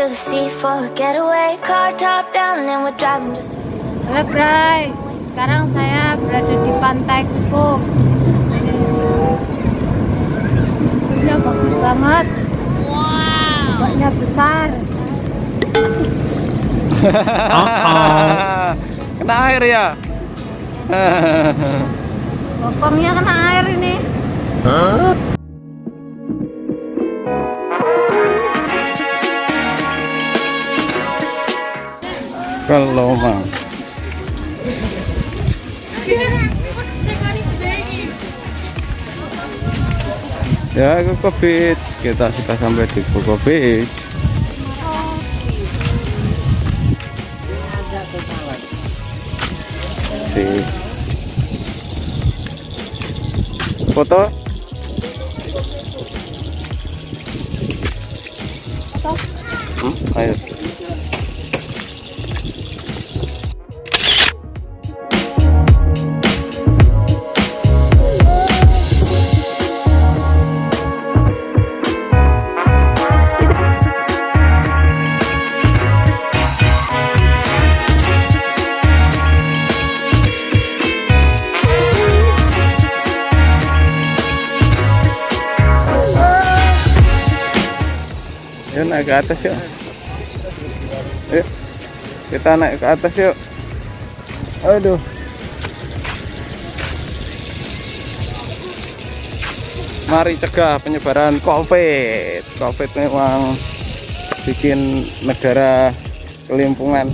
to the sea for a getaway. Car top down and we're driving just to feel. Halo Bray, sekarang saya berada di Pantai Kuku. Ini bagus banget. Wow. Ombaknya besar. Kena air ya? Bokongnya kena air ini. Kalau mah ya Kuku Beach, kita sudah sampai di Kuku Beach. Foto? Ayo. Yuk naik ke atas yuk. Yuk kita naik ke atas yuk. Aduh. Mari cegah penyebaran COVID. COVID memang bikin negara kelimpungan.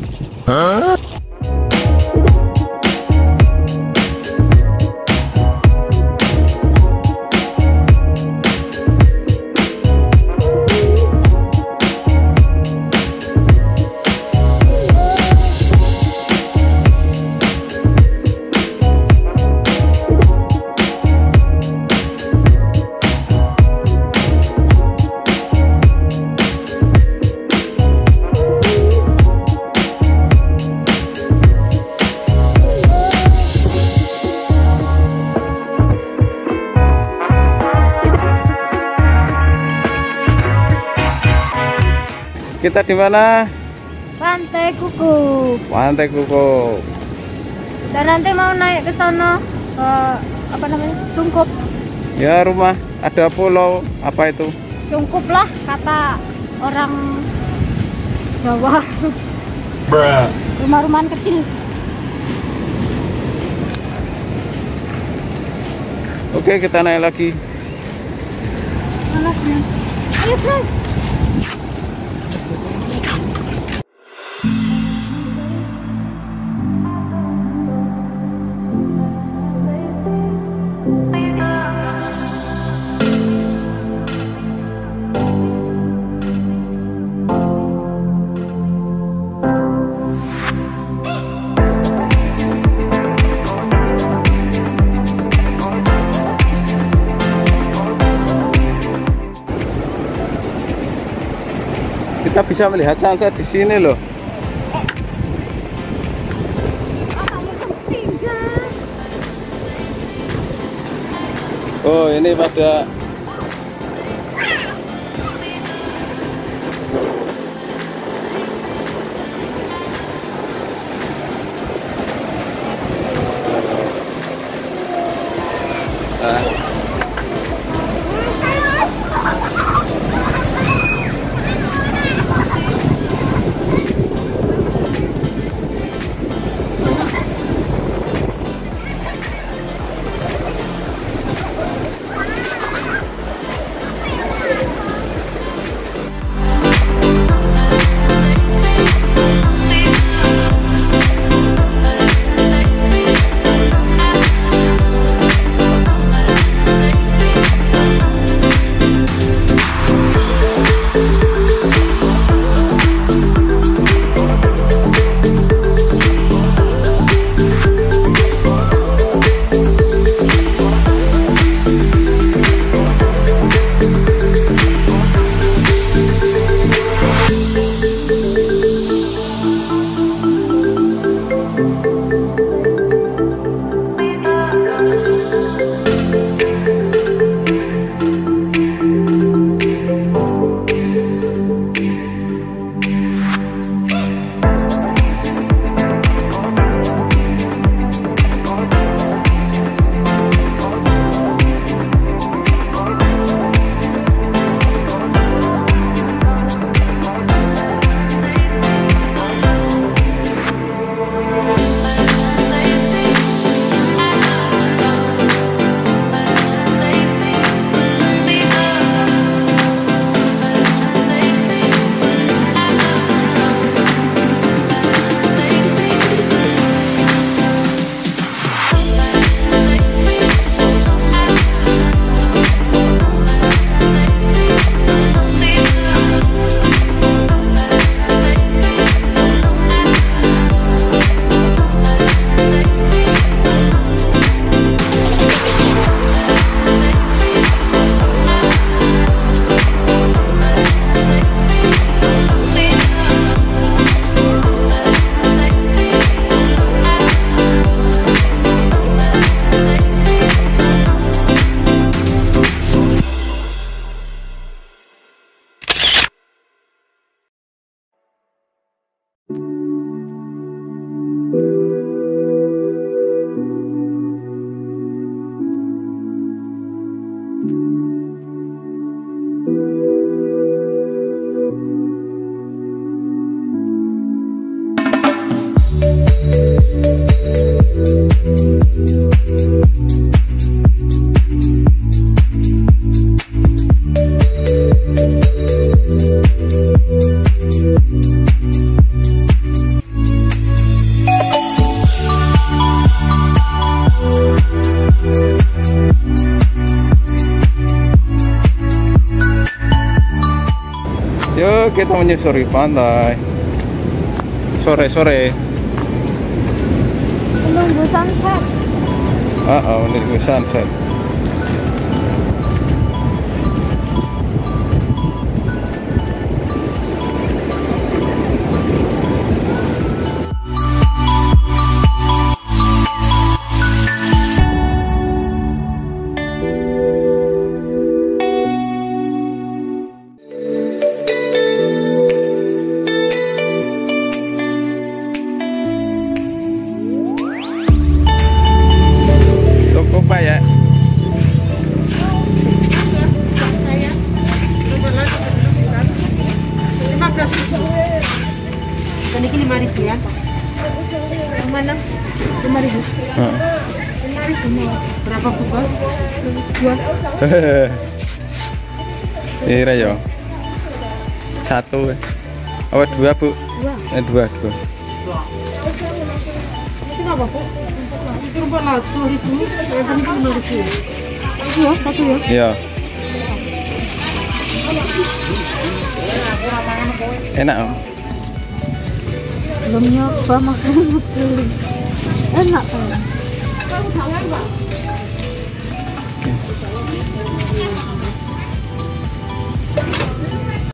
Kita di mana? Pantai Kuku. Pantai Kuku. Dan nanti mau naik ke sana ke apa namanya? Cungkup. Ya rumah ada pulau apa itu? Cungkup lah kata orang Jawa. Rumah-rumahan kecil. Oke, kita naik lagi. Anaknya. Ayo, Bro. Kita bisa melihat sunset di sini loh. Oh, ini pada kita menyusuri pantai sore-sore. Menunggu sunset. Menunggu sunset. Lupa ya. Dan ini 5.000 ya. Yang mana? 5.000. Berapa Bu Bos? 2. Iya ya. 1. Apa 2 Bu? 2. 2. Itu apa, Bu? Itu rumput laut 10.000, yang ini 5.000. Itu ya, 1 ya. Iya. Enak Om. Belum nyoba makanya beli. Enak kan?